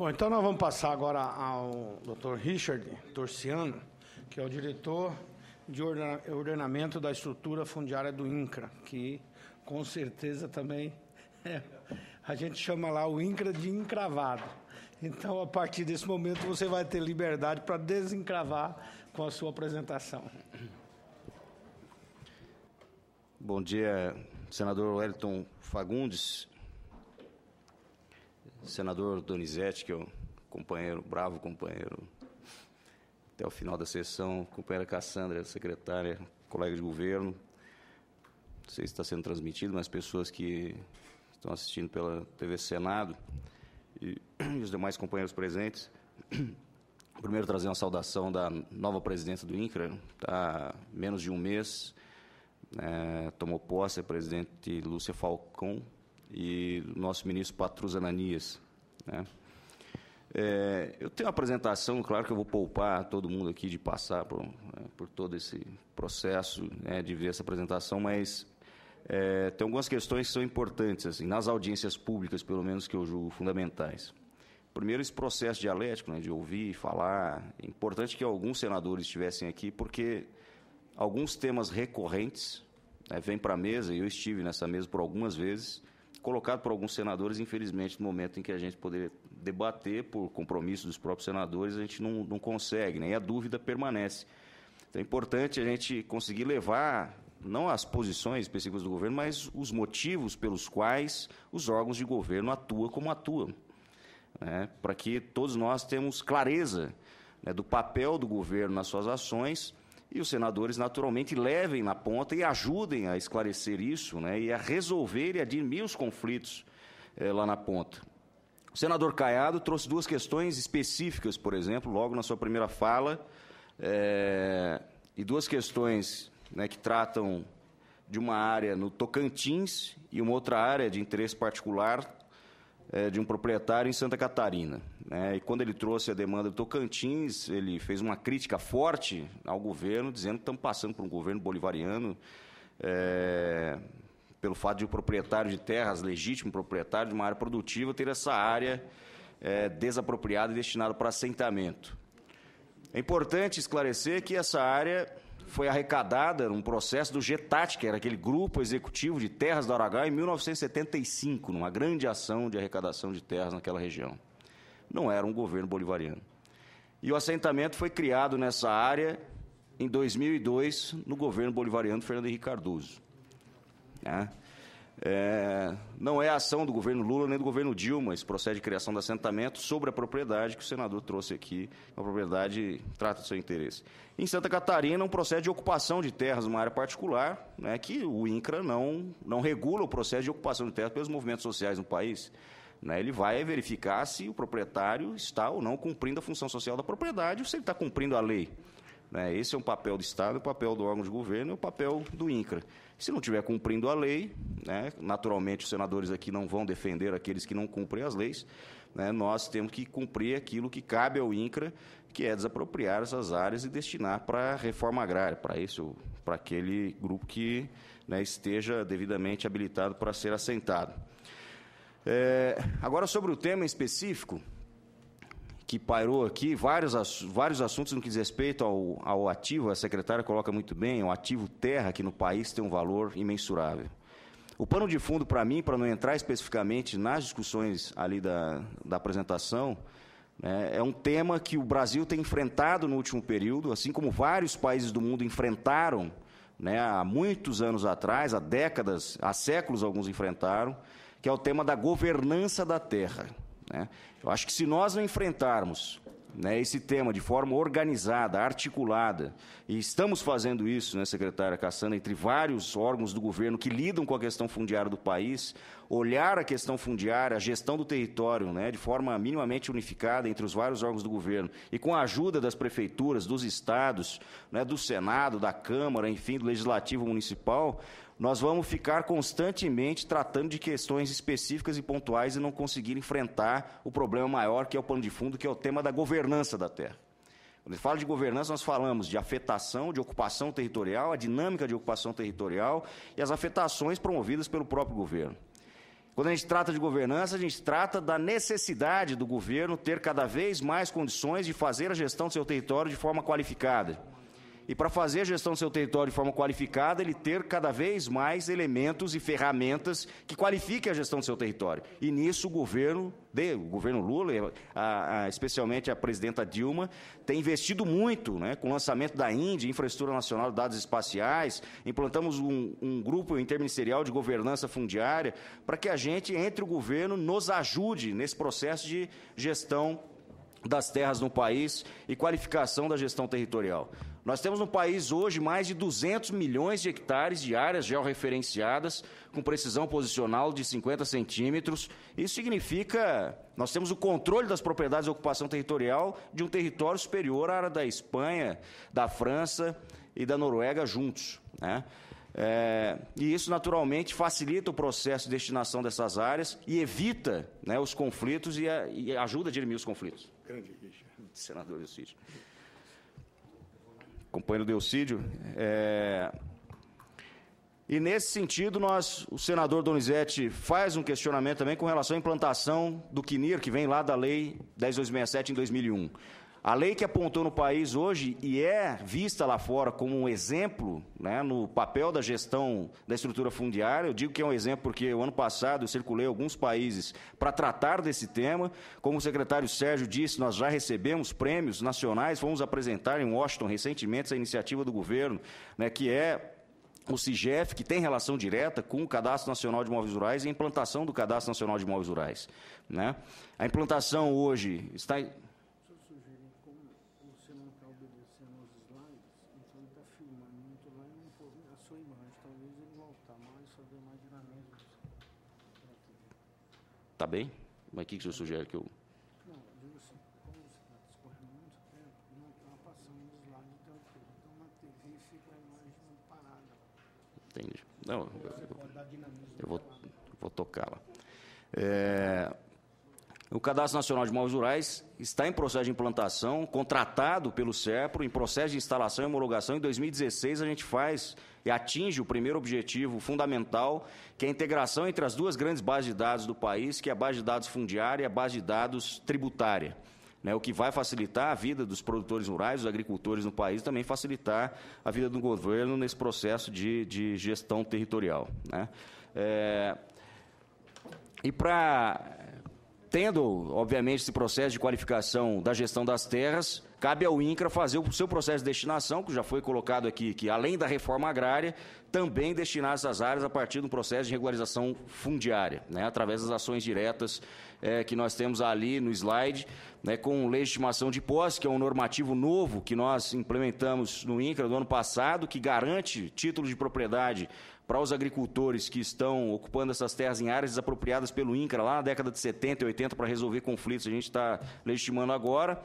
Bom, então nós vamos passar agora ao Dr. Richard Torciano, que é o diretor de ordenamento da estrutura fundiária do INCRA, que com certeza também a gente chama lá o INCRA de encravado. Então, a partir desse momento, você vai ter liberdade para desencravar com a sua apresentação. Bom dia, senador Wellington Fagundes, senador Donizete, que é um companheiro, bravo companheiro, até o final da sessão, companheira Cassandra, secretária, colega de governo, não sei se está sendo transmitido, mas pessoas que estão assistindo pela TV Senado e os demais companheiros presentes. Primeiro, trazer uma saudação da nova presidenta do INCRA, há menos de um mês, tomou posse a presidente Lúcia Falcão e o nosso ministro Patrus Ananias, né? Eu tenho uma apresentação, claro que eu vou poupar todo mundo aqui de passar por todo esse processo, né, de ver essa apresentação, mas tem algumas questões que são importantes, assim, nas audiências públicas, pelo menos, que eu julgo fundamentais. Primeiro, esse processo dialético, né, de ouvir, falar. É importante que alguns senadores estivessem aqui, porque alguns temas recorrentes, né, vêm para a mesa, e eu estive nessa mesa por algumas vezes, colocado por alguns senadores, infelizmente, no momento em que a gente poderia debater, por compromisso dos próprios senadores, a gente não consegue, né, e a dúvida permanece. Então, é importante a gente conseguir levar, não as posições específicas do governo, mas os motivos pelos quais os órgãos de governo atuam como atuam, né, para que todos nós tenhamos clareza, né, do papel do governo nas suas ações, e os senadores, naturalmente, levem na ponta e ajudem a esclarecer isso, né, e a resolver e a dirimir os conflitos lá na ponta. O senador Caiado trouxe duas questões específicas, por exemplo, logo na sua primeira fala, e duas questões, né, que tratam de uma área no Tocantins e uma outra área de interesse particular de um proprietário em Santa Catarina, né? E quando ele trouxe a demanda do Tocantins, ele fez uma crítica forte ao governo, dizendo que estamos passando por um governo bolivariano, pelo fato de o proprietário de terras, legítimo proprietário de uma área produtiva, ter essa área desapropriada e destinada para assentamento. É importante esclarecer que essa área foi arrecadada num processo do GETAT, que era aquele grupo executivo de terras do Aragão, em 1975, numa grande ação de arrecadação de terras naquela região. Não era um governo bolivariano. E o assentamento foi criado nessa área em 2002, no governo bolivariano de Fernando Henrique Cardoso, né? Não é a ação do governo Lula nem do governo Dilma, esse processo de criação do assentamento sobre a propriedade que o senador trouxe aqui. A propriedade trata do seu interesse. Em Santa Catarina, um processo de ocupação de terras numa área particular, né, que o INCRA não regula o processo de ocupação de terras pelos movimentos sociais no país, né? Ele vai verificar se o proprietário está ou não cumprindo a função social da propriedade ou se ele está cumprindo a lei, né? Esse é um papel do Estado, o papel do órgão de governo e o papel do INCRA. Se não estiver cumprindo a lei, né, naturalmente os senadores aqui não vão defender aqueles que não cumprem as leis, né, nós temos que cumprir aquilo que cabe ao INCRA, que é desapropriar essas áreas e destinar para a reforma agrária, para aquele grupo que, né, esteja devidamente habilitado para ser assentado. Agora, sobre o tema em específico, que pairou aqui, vários assuntos no que diz respeito ao ativo, a secretária coloca muito bem, o ativo terra, que no país tem um valor imensurável. O pano de fundo, para mim, para não entrar especificamente nas discussões ali da apresentação, né, é um tema que o Brasil tem enfrentado no último período, assim como vários países do mundo enfrentaram, né, há muitos anos atrás, há décadas, há séculos alguns enfrentaram, que é o tema da governança da terra, né? Eu acho que se nós não enfrentarmos, né, esse tema de forma organizada, articulada, e estamos fazendo isso, né, secretária Cassandra, entre vários órgãos do governo que lidam com a questão fundiária do país, olhar a questão fundiária, a gestão do território, né, de forma minimamente unificada entre os vários órgãos do governo, e com a ajuda das prefeituras, dos estados, né, do Senado, da Câmara, enfim, do Legislativo Municipal, nós vamos ficar constantemente tratando de questões específicas e pontuais e não conseguir enfrentar o problema maior, que é o pano de fundo, que é o tema da governança da terra. Quando a gente fala de governança, nós falamos de afetação, de ocupação territorial, a dinâmica de ocupação territorial e as afetações promovidas pelo próprio governo. Quando a gente trata de governança, a gente trata da necessidade do governo ter cada vez mais condições de fazer a gestão do seu território de forma qualificada. E para fazer a gestão do seu território de forma qualificada, ele ter cada vez mais elementos e ferramentas que qualifiquem a gestão do seu território. E nisso o governo Lula, especialmente a presidenta Dilma, tem investido muito, né, com o lançamento da INDE, Infraestrutura Nacional de Dados Espaciais. Implantamos um grupo interministerial de governança fundiária para que a gente, entre o governo, nos ajude nesse processo de gestão das terras no país e qualificação da gestão territorial. Nós temos no país hoje mais de 200 milhões de hectares de áreas georreferenciadas com precisão posicional de 50 centímetros. Isso significa, nós temos o controle das propriedades de ocupação territorial de um território superior à área da Espanha, da França e da Noruega juntos, né? E isso, naturalmente, facilita o processo de destinação dessas áreas e evita, né, os conflitos e ajuda a dirimir os conflitos. Grande senador Delcídio. Companheiro Delcídio, e nesse sentido, o senador Donizete faz um questionamento também com relação à implantação do CNIR, que vem lá da Lei 10.267 em 2001. A lei que apontou no país hoje e é vista lá fora como um exemplo, né, no papel da gestão da estrutura fundiária. Eu digo que é um exemplo porque o ano passado eu circulei alguns países para tratar desse tema. Como o secretário Sérgio disse, nós já recebemos prêmios nacionais, fomos apresentar em Washington recentemente essa iniciativa do governo, né, que é o CIGEF, que tem relação direta com o Cadastro Nacional de Imóveis Rurais e a implantação do Cadastro Nacional de Imóveis Rurais, né? A implantação hoje está... Tá bem? Mas o que o senhor sugere que eu... Não, eu digo assim, como você está discorrendo muito tempo, não está passando os slides o tempo todo. Então, na TV fica a imagem parada. Entendi. Não, eu vou tocar lá. O Cadastro Nacional de Imóveis Rurais está em processo de implantação, contratado pelo SERPRO, em processo de instalação e homologação. Em 2016, a gente faz e atinge o primeiro objetivo fundamental, que é a integração entre as duas grandes bases de dados do país, que é a base de dados fundiária e a base de dados tributária, né, o que vai facilitar a vida dos produtores rurais, dos agricultores no país, e também facilitar a vida do governo nesse processo de gestão territorial, né? Tendo, obviamente, esse processo de qualificação da gestão das terras, cabe ao INCRA fazer o seu processo de destinação, que já foi colocado aqui, que além da reforma agrária, também destinar essas áreas a partir do processo de regularização fundiária, né, através das ações diretas que nós temos ali no slide, né, com legitimação de posse, que é um normativo novo que nós implementamos no INCRA do ano passado, que garante títulos de propriedade para os agricultores que estão ocupando essas terras em áreas desapropriadas pelo INCRA lá na década de 70 e 80 para resolver conflitos, a gente está legitimando agora.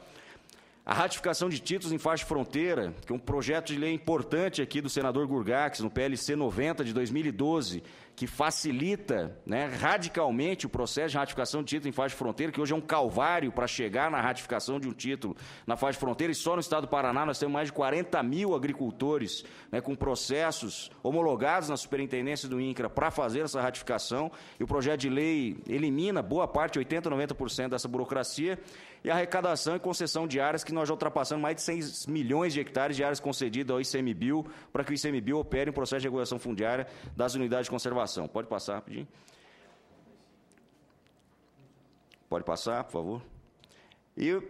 A ratificação de títulos em faixa de fronteira, que é um projeto de lei importante aqui do senador Gurgax, no PLC 90 de 2012, que facilita, né, radicalmente o processo de ratificação de título em faixa de fronteira, que hoje é um calvário para chegar na ratificação de um título na faixa de fronteira, e só no estado do Paraná nós temos mais de 40 mil agricultores, né, com processos homologados na superintendência do INCRA para fazer essa ratificação, e o projeto de lei elimina boa parte, 80% a 90% dessa burocracia, e a arrecadação e concessão de áreas que nós já ultrapassamos mais de 6 milhões de hectares de áreas concedidas ao ICMBio, para que o ICMBio opere um processo de regulação fundiária das unidades de conservação. Pode passar, rapidinho. Pode passar, por favor. E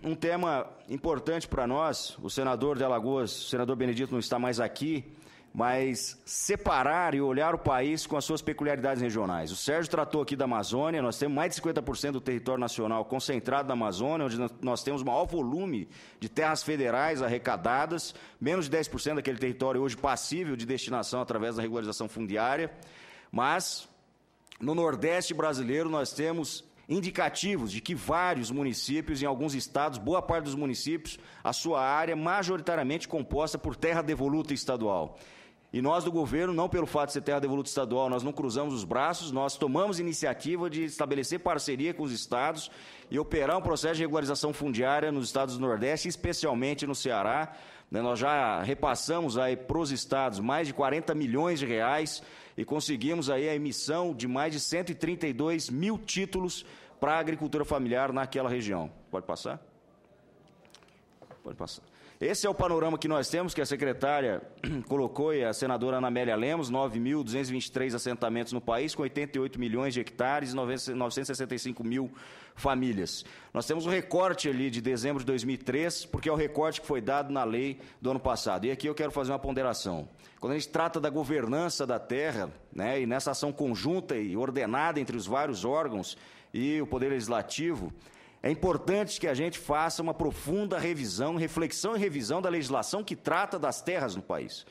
um tema importante para nós, o senador de Alagoas, o senador Benedito não está mais aqui, mas separar e olhar o país com as suas peculiaridades regionais. O Sérgio tratou aqui da Amazônia, nós temos mais de 50% do território nacional concentrado na Amazônia, onde nós temos o maior volume de terras federais arrecadadas, menos de 10% daquele território hoje passível de destinação através da regularização fundiária, mas no Nordeste brasileiro nós temos indicativos de que vários municípios, em alguns estados, boa parte dos municípios, a sua área majoritariamente composta por terra devoluta estadual. E nós do governo, não pelo fato de ser terra devoluta estadual, nós não cruzamos os braços, nós tomamos iniciativa de estabelecer parceria com os estados e operar um processo de regularização fundiária nos estados do Nordeste, especialmente no Ceará. Nós já repassamos aí para os estados mais de 40 milhões de reais e conseguimos aí a emissão de mais de 132 mil títulos para a agricultura familiar naquela região. Pode passar? Pode passar. Esse é o panorama que nós temos, que a secretária colocou, e a senadora Ana Amélia Lemos, 9.223 assentamentos no país, com 88 milhões de hectares e 965 mil famílias. Nós temos um recorte ali de dezembro de 2003, porque é o recorte que foi dado na lei do ano passado. E aqui eu quero fazer uma ponderação. Quando a gente trata da governança da terra, né, e nessa ação conjunta e ordenada entre os vários órgãos e o Poder Legislativo, é importante que a gente faça uma profunda revisão, reflexão e revisão da legislação que trata das terras no país.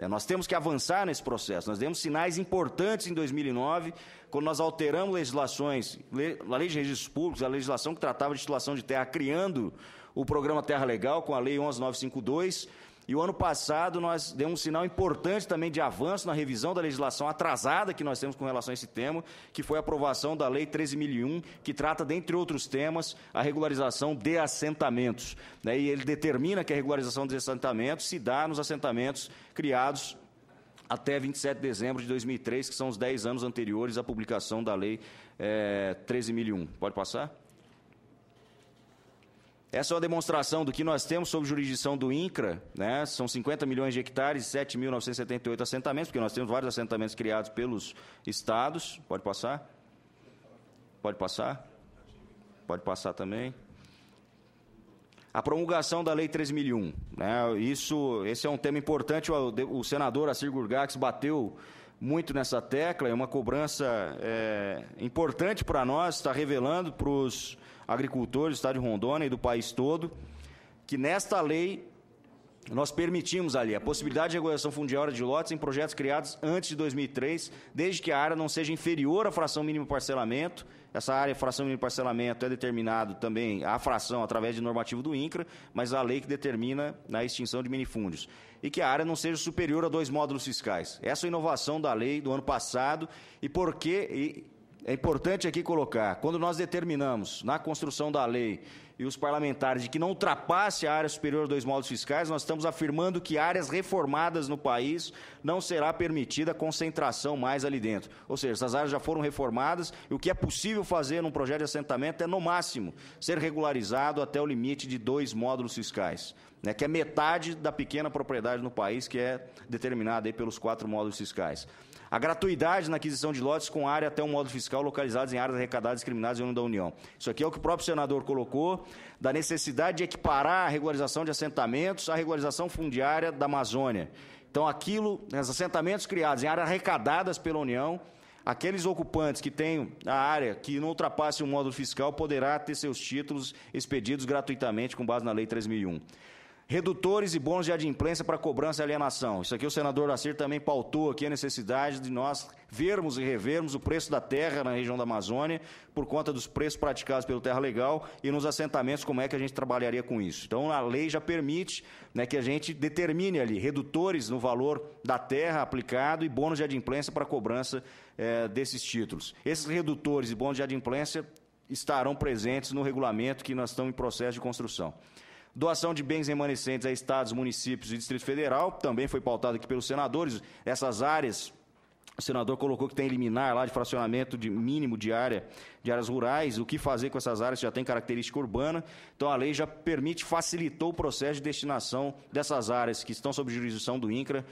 Nós temos que avançar nesse processo. Nós demos sinais importantes em 2009, quando nós alteramos legislações, a Lei de Registros Públicos, a legislação que tratava de titulação de terra, criando o programa Terra Legal, com a Lei 11.952, e o ano passado nós demos um sinal importante também de avanço na revisão da legislação atrasada que nós temos com relação a esse tema, que foi a aprovação da Lei 13.001, que trata, dentre outros temas, a regularização de assentamentos. Né? E ele determina que a regularização de assentamentos se dá nos assentamentos criados até 27 de dezembro de 2003, que são os 10 anos anteriores à publicação da Lei 13.001. Pode passar? Essa é uma demonstração do que nós temos sob jurisdição do INCRA, né? São 50 milhões de hectares e 7.978 assentamentos, porque nós temos vários assentamentos criados pelos estados. Pode passar? Pode passar? Pode passar também. A promulgação da Lei 13.001, né? Esse é um tema importante, o senador Assir Gurgax bateu muito nessa tecla, é uma cobrança importante para nós, está revelando para os agricultores do estado de Rondônia e do país todo, que nesta lei nós permitimos ali a possibilidade de regulação fundiária de lotes em projetos criados antes de 2003, desde que a área não seja inferior à fração mínima de parcelamento. Essa área, fração mínima de parcelamento, é determinado também a fração através de normativo do INCRA, mas a lei que determina a extinção de minifúndios. E que a área não seja superior a 2 módulos fiscais. Essa é a inovação da lei do ano passado, e porque é importante aqui colocar, quando nós determinamos na construção da lei e os parlamentares de que não ultrapasse a área superior a 2 módulos fiscais, nós estamos afirmando que áreas reformadas no país não será permitida concentração mais ali dentro. Ou seja, essas áreas já foram reformadas e o que é possível fazer num projeto de assentamento é, no máximo, ser regularizado até o limite de 2 módulos fiscais, né, que é metade da pequena propriedade no país, que é determinada aí pelos 4 módulos fiscais. A gratuidade na aquisição de lotes com área até um módulo fiscal localizados em áreas arrecadadas discriminadas em da União. Isso aqui é o que o próprio senador colocou, da necessidade de equiparar a regularização de assentamentos à regularização fundiária da Amazônia. Então, os assentamentos criados em áreas arrecadadas pela União, aqueles ocupantes que têm a área que não ultrapasse um módulo fiscal poderá ter seus títulos expedidos gratuitamente com base na Lei 13.001. Redutores e bônus de adimplência para cobrança e alienação. Isso aqui o senador Assir também pautou aqui a necessidade de nós vermos e revermos o preço da terra na região da Amazônia por conta dos preços praticados pelo Terra Legal e nos assentamentos como é que a gente trabalharia com isso. Então a lei já permite, né, que a gente determine ali redutores no valor da terra aplicado e bônus de adimplência para cobrança desses títulos. Esses redutores e bônus de adimplência estarão presentes no regulamento que nós estamos em processo de construção. Doação de bens remanescentes a estados, municípios e Distrito Federal, também foi pautado aqui pelos senadores. Essas áreas, o senador colocou que tem liminar lá de fracionamento de mínimo de áreas rurais, o que fazer com essas áreas que já tem característica urbana. Então, a lei já facilitou o processo de destinação dessas áreas que estão sob jurisdição do INCRA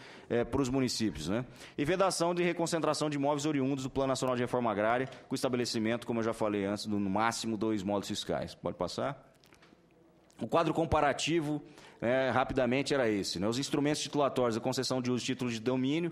para os municípios, né? E vedação de reconcentração de imóveis oriundos do Plano Nacional de Reforma Agrária, com estabelecimento, como eu já falei antes, no máximo 2 módulos fiscais. Pode passar? O quadro comparativo, rapidamente, era esse, né? Os instrumentos titulatórios, a concessão de uso de títulos de domínio.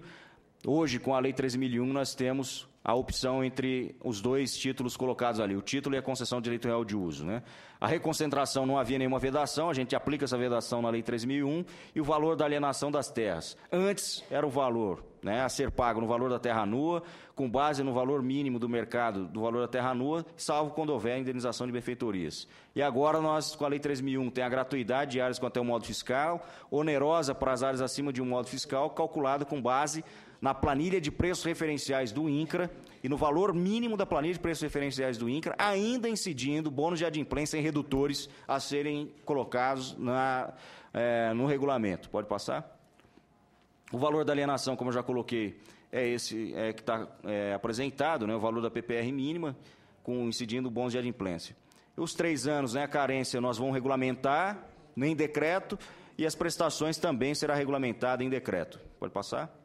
Hoje, com a Lei 13.001, nós temos a opção entre os 2 títulos colocados ali, o título e a concessão de direito real de uso, né? A reconcentração não havia nenhuma vedação, a gente aplica essa vedação na Lei 13.001, e o valor da alienação das terras. Antes era o valor, né, a ser pago no valor da terra nua, com base no valor mínimo do mercado do valor da terra nua, salvo quando houver indenização de benfeitorias. E agora nós, com a Lei 13.001, tem a gratuidade de áreas com até um módulo fiscal, onerosa para as áreas acima de um módulo fiscal, calculado com base na planilha de preços referenciais do INCRA e no valor mínimo da planilha de preços referenciais do INCRA, ainda incidindo bônus de adimplência em redutores a serem colocados no regulamento. Pode passar? O valor da alienação, como eu já coloquei, é esse que está apresentado, né, o valor da PPR mínima, incidindo o bônus de adimplência. Os 3 anos, né, a carência, nós vamos regulamentar em decreto, e as prestações também será regulamentada em decreto. Pode passar?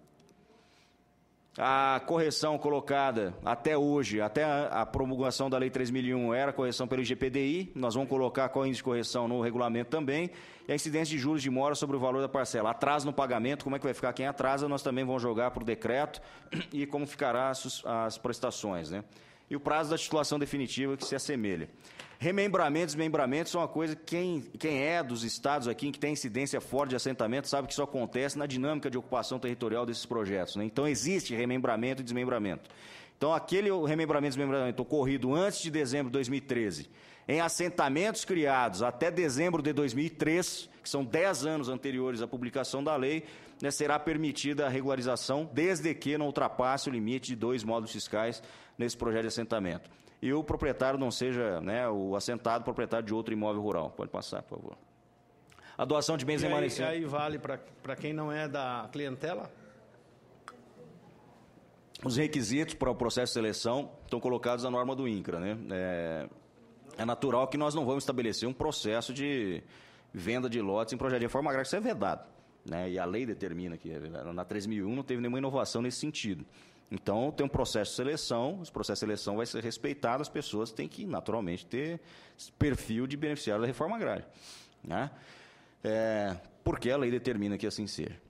A correção colocada até hoje, até a promulgação da Lei 3.001, era a correção pelo IGPDI. Nós vamos colocar qual índice de correção no regulamento também. E a incidência de juros de mora sobre o valor da parcela. Atraso no pagamento, como é que vai ficar quem atrasa, nós também vamos jogar para o decreto e como ficará as prestações, né? E o prazo da titulação definitiva que se assemelha. Remembramentos, desmembramentos são uma coisa que quem é dos estados aqui, que tem incidência forte de assentamento, sabe que isso acontece na dinâmica de ocupação territorial desses projetos, né? Então, existe remembramento e desmembramento. Então, aquele remembramento e desmembramento ocorrido antes de dezembro de 2013, em assentamentos criados até dezembro de 2003, que são 10 anos anteriores à publicação da lei, né, será permitida a regularização, desde que não ultrapasse o limite de 2 módulos fiscais nesse projeto de assentamento. E o proprietário não seja, né, o assentado proprietário de outro imóvel rural. Pode passar, por favor. A doação de bens remanescentes. E aí vale para quem não é da clientela? Os requisitos para o processo de seleção estão colocados na norma do INCRA, né? É natural que nós não vamos estabelecer um processo de venda de lotes em projeto de reforma agrária, isso é vedado, né? E a lei determina que na 3.001 não teve nenhuma inovação nesse sentido. Então, tem um processo de seleção, esse processo de seleção vai ser respeitado, as pessoas têm que, naturalmente, ter perfil de beneficiário da reforma agrária, né? Porque a lei determina que assim seja.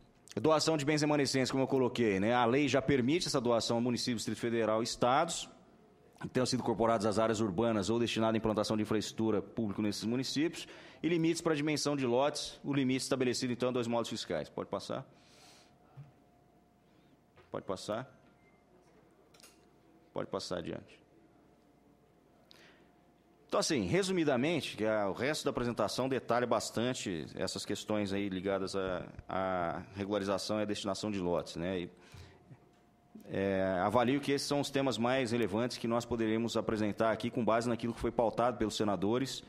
Doação de bens remanescentes, como eu coloquei, né? A lei já permite essa doação a municípios, Distrito Federal e estados, que tenham sido incorporados às áreas urbanas ou destinados à implantação de infraestrutura pública nesses municípios, e limites para a dimensão de lotes, o limite estabelecido, então, em 2 módulos fiscais. Pode passar? Pode passar? Pode passar adiante. Então, assim, resumidamente, que o resto da apresentação detalha bastante essas questões aí ligadas à regularização e à destinação de lotes, né? E, avalio que esses são os temas mais relevantes que nós poderemos apresentar aqui com base naquilo que foi pautado pelos senadores.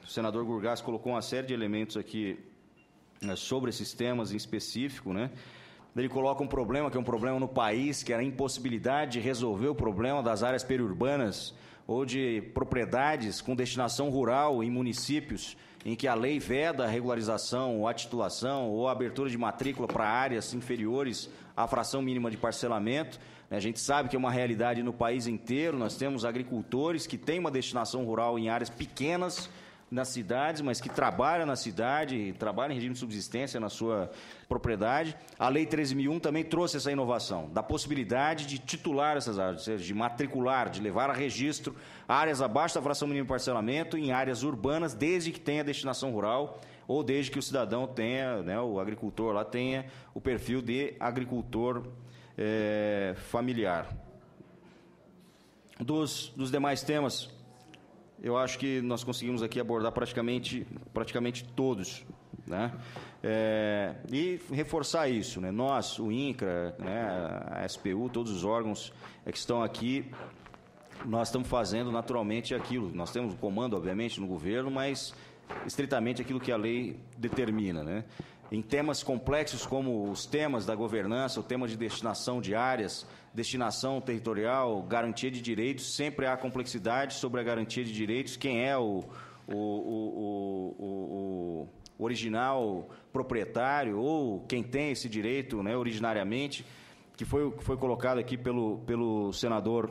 O senador Gurgás colocou uma série de elementos aqui, né, sobre esses temas em específico, né? Ele coloca um problema, que é um problema no país, que era a impossibilidade de resolver o problema das áreas periurbanas ou de propriedades com destinação rural em municípios em que a lei veda a regularização ou a titulação ou a abertura de matrícula para áreas inferiores à fração mínima de parcelamento. A gente sabe que é uma realidade no país inteiro, nós temos agricultores que têm uma destinação rural em áreas pequenas nas cidades, mas que trabalham na cidade, trabalham em regime de subsistência na sua propriedade. A Lei 13.001 também trouxe essa inovação, da possibilidade de titular essas áreas, ou seja, de matricular, de levar a registro áreas abaixo da fração mínima de parcelamento em áreas urbanas, desde que tenha destinação rural ou desde que o cidadão tenha, né, o agricultor lá tenha o perfil de agricultor familiar. Dos demais temas, eu acho que nós conseguimos aqui abordar praticamente todos, né? E reforçar isso, né? Nós, o INCRA, né, a SPU, todos os órgãos que estão aqui, nós estamos fazendo naturalmente aquilo. Nós temos um comando, obviamente, no governo, mas estritamente aquilo que a lei determina, né? Em temas complexos como os temas da governança, o tema de destinação de áreas, destinação territorial, garantia de direitos, sempre há complexidade sobre a garantia de direitos, quem é o original proprietário ou quem tem esse direito, né, originariamente, que foi colocado aqui pelo senador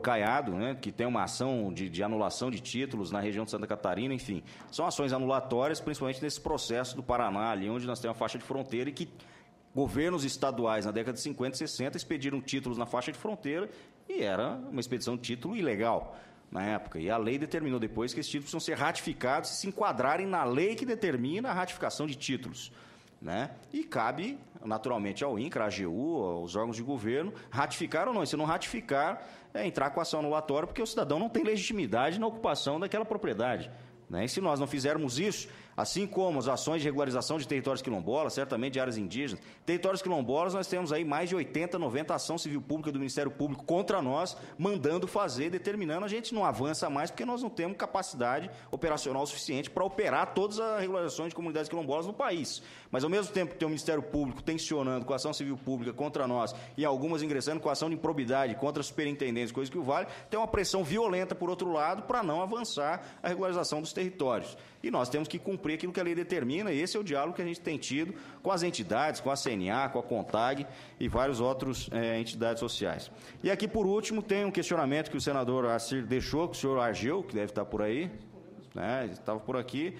Caiado, né, que tem uma ação de anulação de títulos na região de Santa Catarina, enfim. São ações anulatórias, principalmente nesse processo do Paraná, ali onde nós temos uma faixa de fronteira e que governos estaduais, na década de 50 e 60, expediram títulos na faixa de fronteira e era uma expedição de título ilegal na época. E a lei determinou depois que esses títulos precisam ser ratificados e se enquadrarem na lei que determina a ratificação de títulos, né? E cabe, naturalmente, ao INCRA, à AGU, aos órgãos de governo, ratificar ou não. E se não ratificar, entrar com ação anulatória, porque o cidadão não tem legitimidade na ocupação daquela propriedade, né? E se nós não fizermos isso, assim como as ações de regularização de territórios quilombolas, certamente de áreas indígenas. Territórios quilombolas, nós temos aí mais de 80, 90 ação civil pública do Ministério Público contra nós, mandando fazer, determinando. A gente não avança mais porque nós não temos capacidade operacional suficiente para operar todas as regularizações de comunidades quilombolas no país. Mas, ao mesmo tempo que tem o Ministério Público tensionando com a ação civil pública contra nós e algumas ingressando com a ação de improbidade contra superintendentes, coisa que o vale, tem uma pressão violenta, por outro lado, para não avançar a regularização dos territórios. E nós temos que cumprir aquilo que a lei determina, e esse é o diálogo que a gente tem tido com as entidades, com a CNA, com a CONTAG e várias outras entidades sociais. E aqui, por último, tem um questionamento que o senador Assir deixou, que o senhor Argeu, que deve estar por aí, né, estava por aqui,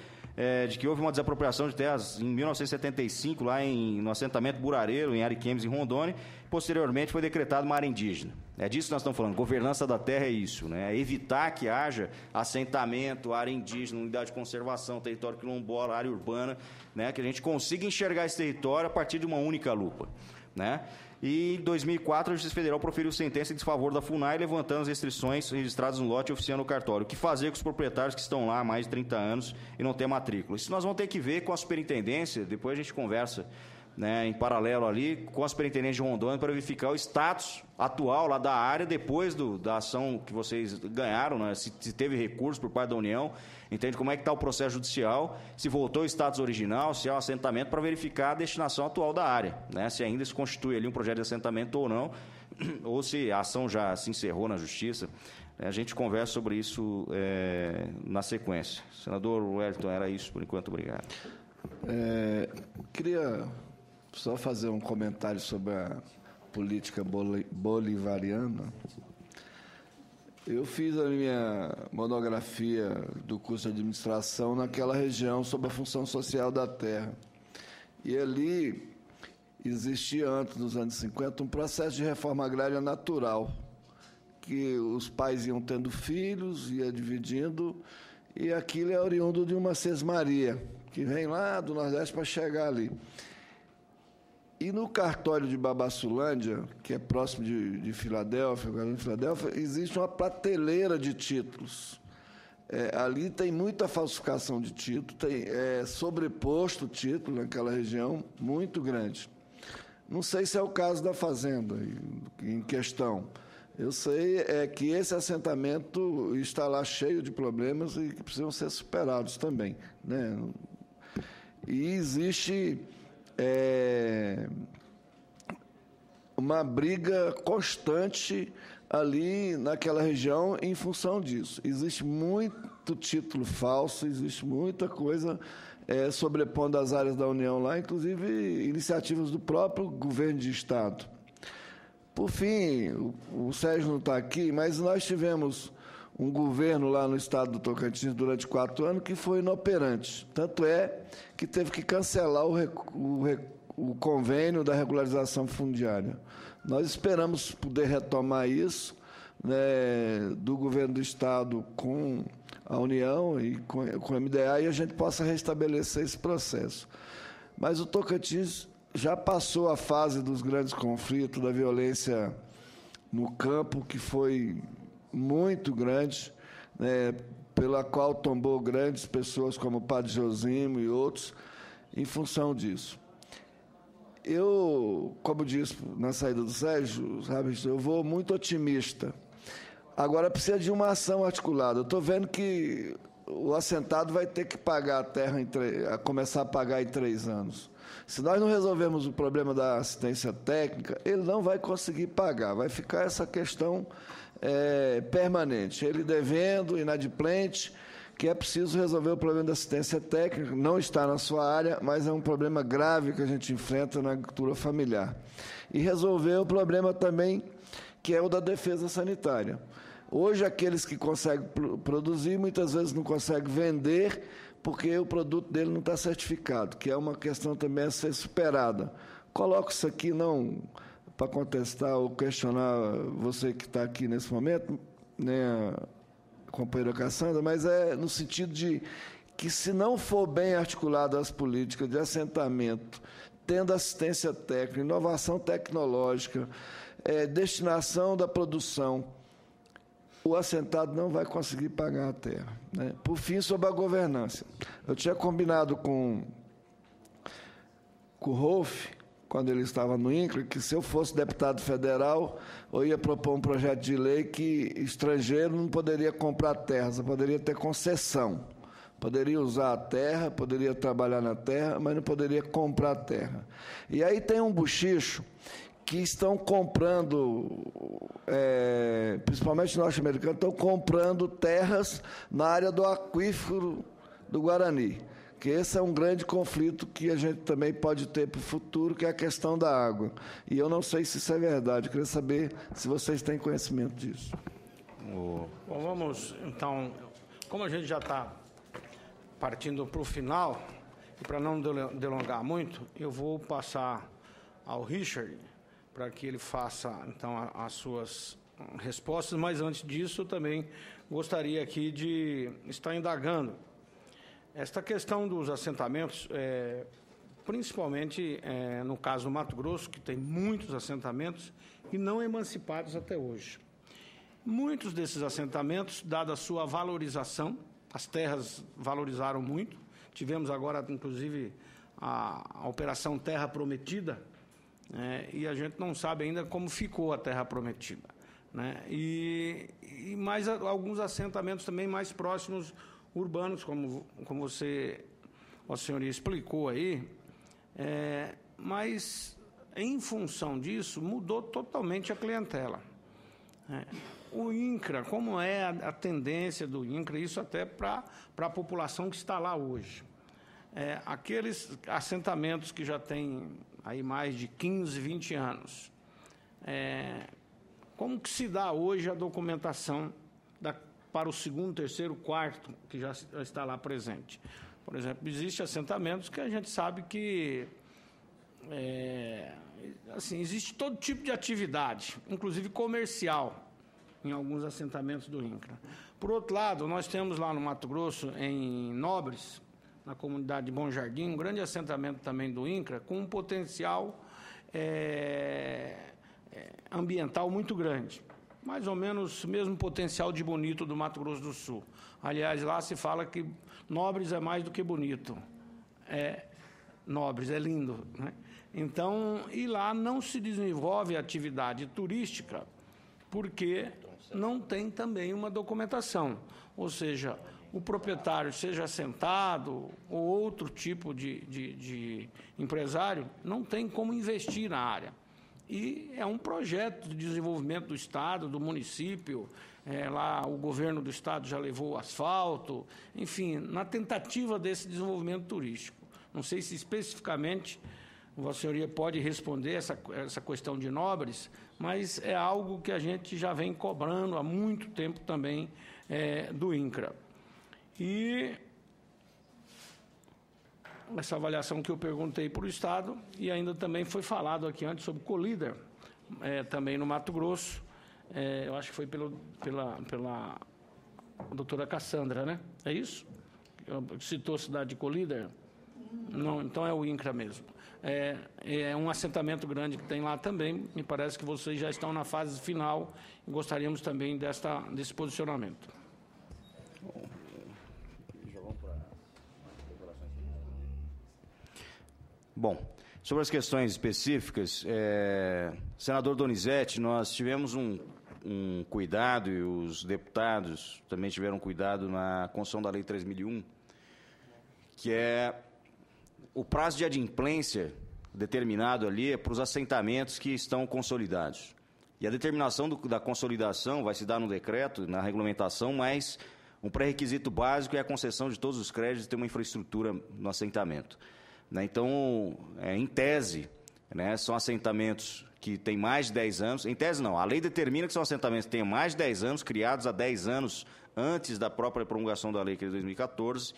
de que houve uma desapropriação de terras em 1975, lá no assentamento Burareiro, em Ariquemes, em Rondônia. Posteriormente, foi decretada uma área indígena. É disso que nós estamos falando. Governança da terra é isso, né? É evitar que haja assentamento, área indígena, unidade de conservação, território quilombola, área urbana, né? Que a gente consiga enxergar esse território a partir de uma única lupa, né? E em 2004, a Justiça Federal proferiu sentença em desfavor da FUNAI, levantando as restrições registradas no lote e oficiando o cartório. O que fazer com os proprietários que estão lá há mais de 30 anos e não têm matrícula? Isso nós vamos ter que ver com a superintendência, depois a gente conversa, né, em paralelo ali, com a superintendência de Rondônia, para verificar o status atual lá da área, depois da ação que vocês ganharam, né, se teve recurso por parte da União, entende como é que está o processo judicial, se voltou ao status original, se é um assentamento, para verificar a destinação atual da área, né, se ainda se constitui ali um projeto de assentamento ou não, ou se a ação já se encerrou na Justiça. A gente conversa sobre isso na sequência. Senador Wellington, era isso por enquanto. Obrigado. Queria só fazer um comentário sobre a política bolivariana. Eu fiz a minha monografia do curso de administração naquela região sobre a função social da terra. E ali existia, antes dos anos 50, um processo de reforma agrária natural, que os pais iam tendo filhos, ia dividindo, e aquilo é oriundo de uma sesmaria, que vem lá do Nordeste para chegar ali. E no cartório de Babassulândia, que é próximo de Filadélfia, existe uma prateleira de títulos. Ali tem muita falsificação de título, tem sobreposto título naquela região, muito grande. Não sei se é o caso da fazenda em questão. Eu sei que esse assentamento está lá cheio de problemas e que precisam ser superados também, né? E existe uma briga constante ali naquela região em função disso. Existe muito título falso, existe muita coisa sobrepondo as áreas da União lá, inclusive iniciativas do próprio governo de Estado. Por fim, o Sérgio não está aqui, mas nós tivemos um governo lá no estado do Tocantins durante 4 anos que foi inoperante. Tanto é que teve que cancelar o convênio da regularização fundiária. Nós esperamos poder retomar isso, né, do governo do estado com a União e com o MDA, e a gente possa restabelecer esse processo. Mas o Tocantins já passou a fase dos grandes conflitos, da violência no campo, que foi muito grande, né, pela qual tombou grandes pessoas como o Padre Josimo e outros, em função disso. Eu, como disse na saída do Sérgio, sabe, eu vou muito otimista. Agora precisa de uma ação articulada. Eu estou vendo que o assentado vai ter que pagar a terra, começar a pagar em 3 anos. Se nós não resolvermos o problema da assistência técnica, ele não vai conseguir pagar. Vai ficar essa questão permanente. Ele devendo, inadimplente, que é preciso resolver o problema da assistência técnica. Não está na sua área, mas é um problema grave que a gente enfrenta na agricultura familiar. E resolver o problema também, que é o da defesa sanitária. Hoje, aqueles que conseguem produzir, muitas vezes não conseguem vender, porque o produto dele não está certificado, que é uma questão também a ser superada. Coloco isso aqui não para contestar ou questionar você que está aqui nesse momento, né, companheira Cassandra, mas é no sentido de que, se não for bem articulada as políticas de assentamento, tendo assistência técnica, inovação tecnológica, destinação da produção o assentado não vai conseguir pagar a terra, né? Por fim, sobre a governança. Eu tinha combinado com o Rolf, quando ele estava no INCRA, que se eu fosse deputado federal, eu ia propor um projeto de lei que estrangeiro não poderia comprar terra, só poderia ter concessão. Poderia usar a terra, poderia trabalhar na terra, mas não poderia comprar terra. E aí tem um bochicho que estão comprando, principalmente norte-americanos, estão comprando terras na área do aquífero do Guarani, que esse é um grande conflito que a gente também pode ter para o futuro, que é a questão da água. E eu não sei se isso é verdade, eu queria saber se vocês têm conhecimento disso. Bom, vamos, então, como a gente já está partindo para o final, e para não delongar muito, eu vou passar ao Richard, para que ele faça, então, as suas respostas, mas antes disso, eu também gostaria aqui de estar indagando. Esta questão dos assentamentos, principalmente no caso do Mato Grosso, que tem muitos assentamentos e não emancipados até hoje. Muitos desses assentamentos, dada a sua valorização, as terras valorizaram muito. Tivemos agora, inclusive, a Operação Terra Prometida, e a gente não sabe ainda como ficou a Terra Prometida, né? E mais alguns assentamentos também mais próximos urbanos, como a senhoria explicou aí, mas, em função disso, mudou totalmente a clientela. O INCRA, como é a tendência do INCRA, isso até para a população que está lá hoje. Aqueles assentamentos que já têm aí mais de 15, 20 anos, como que se dá hoje a documentação para o segundo, terceiro, quarto, que já está lá presente? Por exemplo, existem assentamentos que a gente sabe que assim, existe todo tipo de atividade, inclusive comercial, em alguns assentamentos do INCRA. Por outro lado, nós temos lá no Mato Grosso, em Nobres, na comunidade de Bom Jardim, um grande assentamento também do INCRA, com um potencial ambiental muito grande. Mais ou menos o mesmo potencial de Bonito do Mato Grosso do Sul. Aliás, lá se fala que Nobres é mais do que bonito. Nobres, é lindo, né? Então, e lá não se desenvolve atividade turística porque não tem também uma documentação. Ou seja, o proprietário, seja assentado ou outro tipo de empresário, não tem como investir na área. E é um projeto de desenvolvimento do Estado, do município, lá o governo do Estado já levou asfalto, enfim, na tentativa desse desenvolvimento turístico. Não sei se especificamente Vossa Senhoria pode responder essa questão de Nobres, mas é algo que a gente já vem cobrando há muito tempo também do INCRA. E essa avaliação que eu perguntei para o Estado, e ainda também foi falado aqui antes sobre Colíder, também no Mato Grosso, eu acho que foi pela doutora Cassandra, né? É isso? Citou a cidade de Colíder? Não, então é o INCRA mesmo. É um assentamento grande que tem lá também, me parece que vocês já estão na fase final e gostaríamos também desse posicionamento. Bom, sobre as questões específicas, senador Donizete, nós tivemos um cuidado, e os deputados também tiveram cuidado na construção da Lei 3.001, que é o prazo de adimplência determinado ali para os assentamentos que estão consolidados. E a determinação da consolidação vai se dar no decreto, na regulamentação, mas um pré-requisito básico é a concessão de todos os créditos e ter uma infraestrutura no assentamento. Então, em tese, são assentamentos que têm mais de 10 anos. Em tese, não. A lei determina que são assentamentos que têm mais de 10 anos, criados há 10 anos antes da própria promulgação da lei, que é de 2014,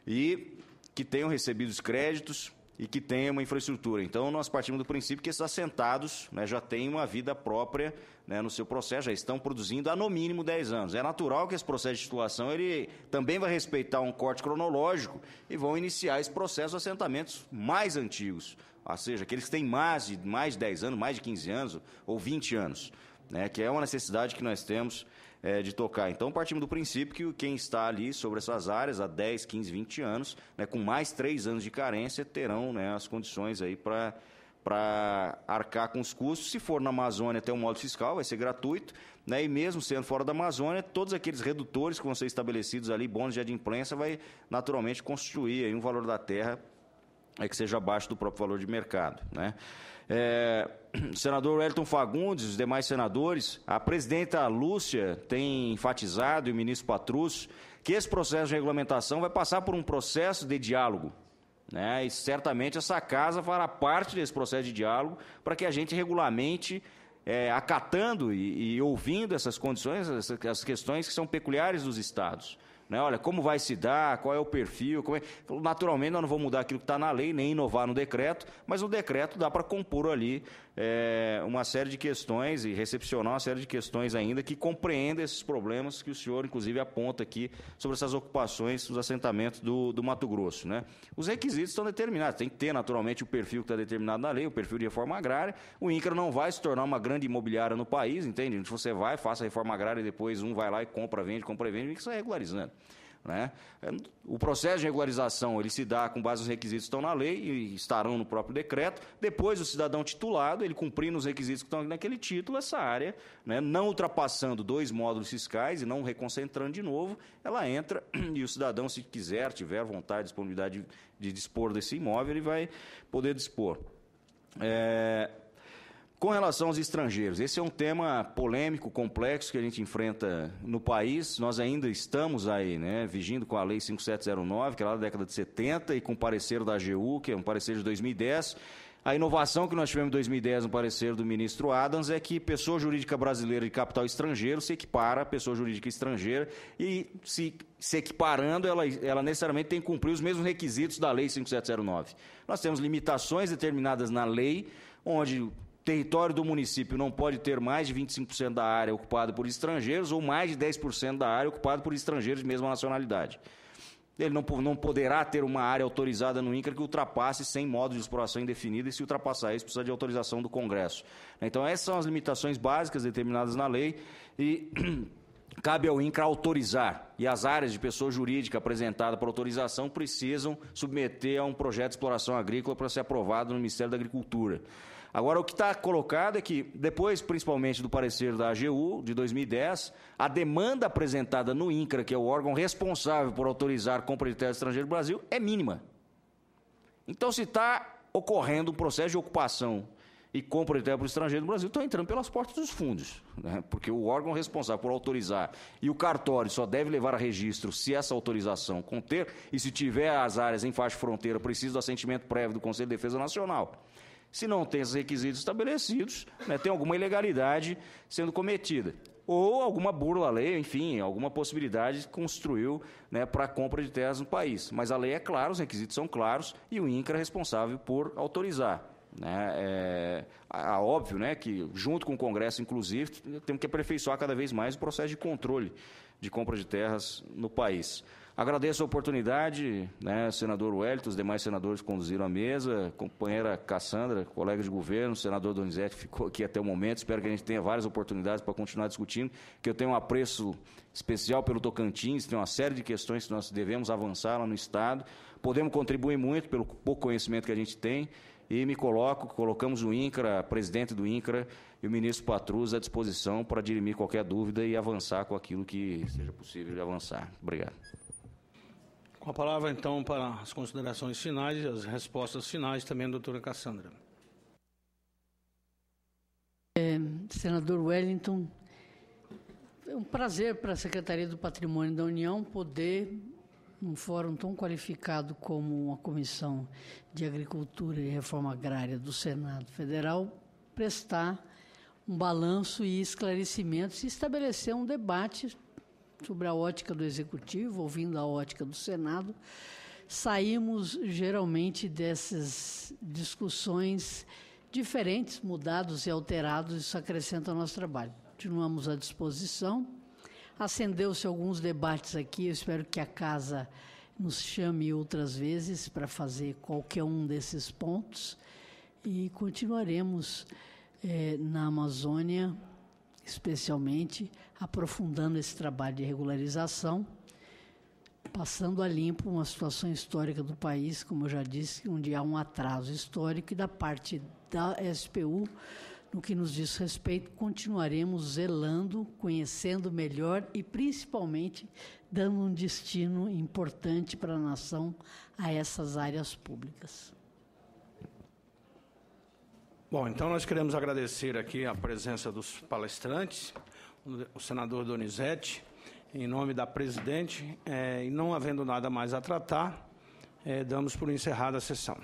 e que tenham recebido os créditos e que tenham uma infraestrutura. Então, nós partimos do princípio que esses assentados já têm uma vida própria no seu processo, já estão produzindo há no mínimo 10 anos. É natural que esse processo de titulação ele também vai respeitar um corte cronológico e vão iniciar esse processo de assentamentos mais antigos, ou seja, aqueles que têm mais de 10 anos, mais de 15 anos ou 20 anos. né, que é uma necessidade que nós temos de tocar. Então, partimos do princípio que quem está ali sobre essas áreas há 10, 15, 20 anos, né, com mais 3 anos de carência, terão, né, as condições aí para arcar com os custos. Se for na Amazônia, tem um modo fiscal, vai ser gratuito, né, e mesmo sendo fora da Amazônia, todos aqueles redutores que vão ser estabelecidos ali, bônus de adimplência, vai naturalmente constituir aí um valor da terra que seja abaixo do próprio valor de mercado, né? O senador Wellington Fagundes, os demais senadores, a presidenta Lúcia tem enfatizado, e o ministro Patrus, que esse processo de regulamentação vai passar por um processo de diálogo, né? E certamente essa casa fará parte desse processo de diálogo para que a gente regulamente, acatando e ouvindo essas condições, as questões que são peculiares dos estados. Olha, como vai se dar, qual é o perfil, naturalmente nós não vamos mudar aquilo que está na lei, nem inovar no decreto, mas no decreto dá para compor ali uma série de questões e recepcionar uma série de questões ainda que compreendem esses problemas que o senhor, inclusive, aponta aqui sobre essas ocupações, os assentamentos do Mato Grosso, né? Os requisitos estão determinados, tem que ter naturalmente o perfil que está determinado na lei, o perfil de reforma agrária. O INCRA não vai se tornar uma grande imobiliária no país, entende? Se você vai, faça a reforma agrária e depois um vai lá e compra, vende, o INCRA está regularizando, né? O processo de regularização ele se dá com base nos requisitos que estão na lei e estarão no próprio decreto. Depois, o cidadão titulado, ele cumprindo os requisitos que estão naquele título, essa área, né, não ultrapassando 2 módulos fiscais e não reconcentrando de novo, ela entra e o cidadão, se quiser, tiver vontade, disponibilidade de dispor desse imóvel, ele vai poder dispor. Com relação aos estrangeiros, esse é um tema polêmico, complexo, que a gente enfrenta no país. Nós ainda estamos aí, né, vigindo com a Lei 5709, que é lá da década de 70, e com o parecer da AGU, que é um parecer de 2010. A inovação que nós tivemos em 2010 no parecer do ministro Adams é que pessoa jurídica brasileira de capital estrangeiro se equipara à pessoa jurídica estrangeira e, se equiparando, ela necessariamente tem que cumprir os mesmos requisitos da Lei 5709. Nós temos limitações determinadas na lei, onde território do município não pode ter mais de 25% da área ocupada por estrangeiros ou mais de 10% da área ocupada por estrangeiros de mesma nacionalidade. Ele não poderá ter uma área autorizada no INCRA que ultrapasse 100 modos de exploração indefinida, e se ultrapassar isso, precisa de autorização do Congresso. Então, essas são as limitações básicas determinadas na lei e cabe ao INCRA autorizar. E as áreas de pessoa jurídica apresentada para autorização precisam submeter a um projeto de exploração agrícola para ser aprovado no Ministério da Agricultura. Agora, o que está colocado é que, depois, principalmente do parecer da AGU, de 2010, a demanda apresentada no INCRA, que é o órgão responsável por autorizar a compra de terra estrangeira no Brasil, é mínima. Então, se está ocorrendo um processo de ocupação e compra de terra para o estrangeiro no Brasil, estão entrando pelas portas dos fundos, né? Porque o órgão responsável por autorizar e o cartório só deve levar a registro se essa autorização conter, e se tiver as áreas em faixa de fronteira, precisa do assentimento prévio do Conselho de Defesa Nacional. Se não tem esses requisitos estabelecidos, né, tem alguma ilegalidade sendo cometida. Ou alguma burla à lei, enfim, alguma possibilidade que construiu, né, para a compra de terras no país. Mas a lei é clara, os requisitos são claros e o INCRA é responsável por autorizar, né? Óbvio, né, que junto com o Congresso, inclusive, temos que aperfeiçoar cada vez mais o processo de controle de compra de terras no país. Agradeço a oportunidade, né, senador Wellington, os demais senadores que conduziram a mesa, companheira Cassandra, colega de governo, senador Donizete ficou aqui até o momento, espero que a gente tenha várias oportunidades para continuar discutindo, que eu tenho um apreço especial pelo Tocantins, tem uma série de questões que nós devemos avançar lá no Estado, podemos contribuir muito pelo pouco conhecimento que a gente tem, e colocamos o INCRA, presidente do INCRA e o ministro Patrus à disposição para dirimir qualquer dúvida e avançar com aquilo que seja possível de avançar. Obrigado. Com a palavra, então, para as considerações finais e as respostas finais, também a doutora Cassandra. Senador Wellington, é um prazer para a Secretaria do Patrimônio da União poder, num fórum tão qualificado como a Comissão de Agricultura e Reforma Agrária do Senado Federal, prestar um balanço e esclarecimentos e estabelecer um debate sobre a ótica do Executivo, ouvindo a ótica do Senado. Saímos, geralmente, dessas discussões diferentes, mudados e alterados, isso acrescenta ao nosso trabalho. Continuamos à disposição. Acendeu-se alguns debates aqui, eu espero que a Casa nos chame outras vezes para fazer qualquer um desses pontos e continuaremos na Amazônia especialmente aprofundando esse trabalho de regularização, passando a limpo uma situação histórica do país, como eu já disse, onde há um atraso histórico, e da parte da SPU, no que nos diz respeito, continuaremos zelando, conhecendo melhor e, principalmente, dando um destino importante para a nação a essas áreas públicas. Bom, então nós queremos agradecer aqui a presença dos palestrantes, o senador Donizete, em nome da presidente, e não havendo nada mais a tratar, damos por encerrada a sessão.